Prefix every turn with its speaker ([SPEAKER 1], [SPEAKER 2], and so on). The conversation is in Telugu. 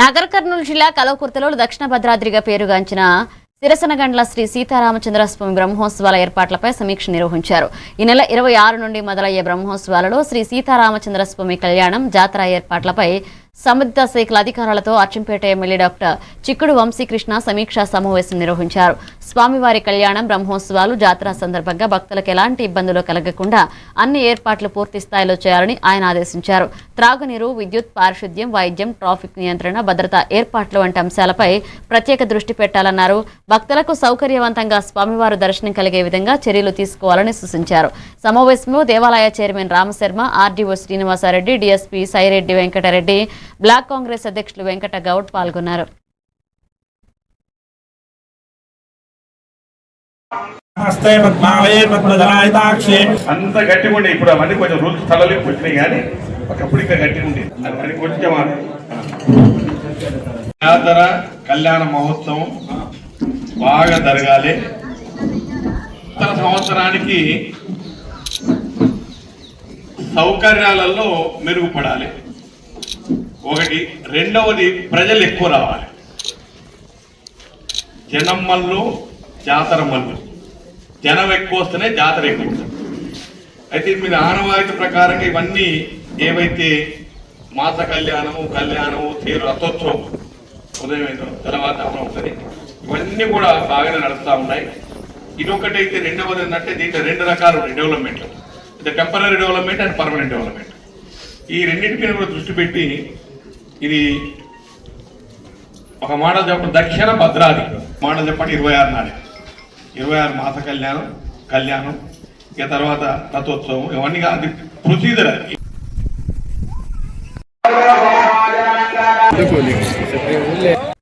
[SPEAKER 1] నాగర్ కర్నూలు జిల్లా కల్వకుర్తిలో దక్షిణ భద్రాద్రిగా పేరుగాంచిన సిరసనగండ్ల శ్రీ సీతారామచంద్రస్వామి బ్రహ్మోత్సవాల ఏర్పాట్లపై సమీక్ష నిర్వహించారు. ఈ నెల 26 నుండి మొదలయ్యే బ్రహ్మోత్సవాలలో శ్రీ సీతారామచంద్రస్వామి కళ్యాణం, జాతర ఏర్పాట్లపై సంబంధిత శాఖల అధికారులతో అచ్చంపేట ఎమ్మెల్యే డాక్టర్ చిక్కుడు వంశీకృష్ణ సమీక్షా సమావేశం నిర్వహించారు. స్వామివారి కళ్యాణం, బ్రహ్మోత్సవాలు, జాతర సందర్భంగా భక్తులకు ఎలాంటి ఇబ్బందులు కలగకుండా అన్ని ఏర్పాట్లు పూర్తి స్థాయిలో చేయాలని ఆయన ఆదేశించారు. త్రాగునీరు, విద్యుత్, పారిశుద్ధ్యం, వైద్యం, ట్రాఫిక్ నియంత్రణ, భద్రతా ఏర్పాట్లు వంటి అంశాలపై ప్రత్యేక దృష్టి పెట్టాలన్నారు. భక్తులకు సౌకర్యవంతంగా స్వామివారి దర్శనం కలిగే విధంగా చర్యలు తీసుకోవాలని సూచించారు. సమావేశంలో దేవాలయ chairman Ramasharma, RDO Srinivasareddy, DSP Saireddy Venkatareddy, block Congress అధ్యక్షులు వెంకట గౌడ్ పాల్గొన్నారు.
[SPEAKER 2] అంత గట్టిగా ఉండే ఇప్పుడు అవన్నీ కొంచెం రూల్స్ తలలోకి వచ్చినాయి కానీ ఒకప్పుడు ఇంకా గట్టిగా ఉండేది. అది కొంచెం జాతర కళ్యాణ మహోత్సవం బాగా జరగాలి. సంవత్సరానికి సౌకర్యాలలో మెరుగుపడాలి. ఒకటి. రెండవది, ప్రజలు ఎక్కువ రావాలి. జనం మల్లు, జాతర మల్లు. జనం ఎక్కువ వస్తేనే జాతర ఎక్కువ. అయితే మీరు ఆనవాయితీ ప్రకారంగా ఇవన్నీ ఏవైతే మాస కళ్యాణము, తేరు, రథోత్సవం ఉదయం తర్వాత అవుతుంది, ఇవన్నీ కూడా బాగానే నడుస్తూ ఉన్నాయి. ఇదొకటైతే. రెండవది ఏంటంటే దీంట్లో 2 రకాలు ఉన్నాయి డెవలప్మెంట్లు. ఇది temporary development and permanent development. ఈ రెండింటిపైన కూడా దృష్టి పెట్టి ఇది ఒక మోడల్ చెప్పండి. దక్షిణ భద్రాద్రి మోడల్ చెప్పండి. 26 నాడే 26 మాస కళ్యాణం ఇక తర్వాత రథోత్సవం, ఇవన్నీ అది ప్రొసీజర్. అది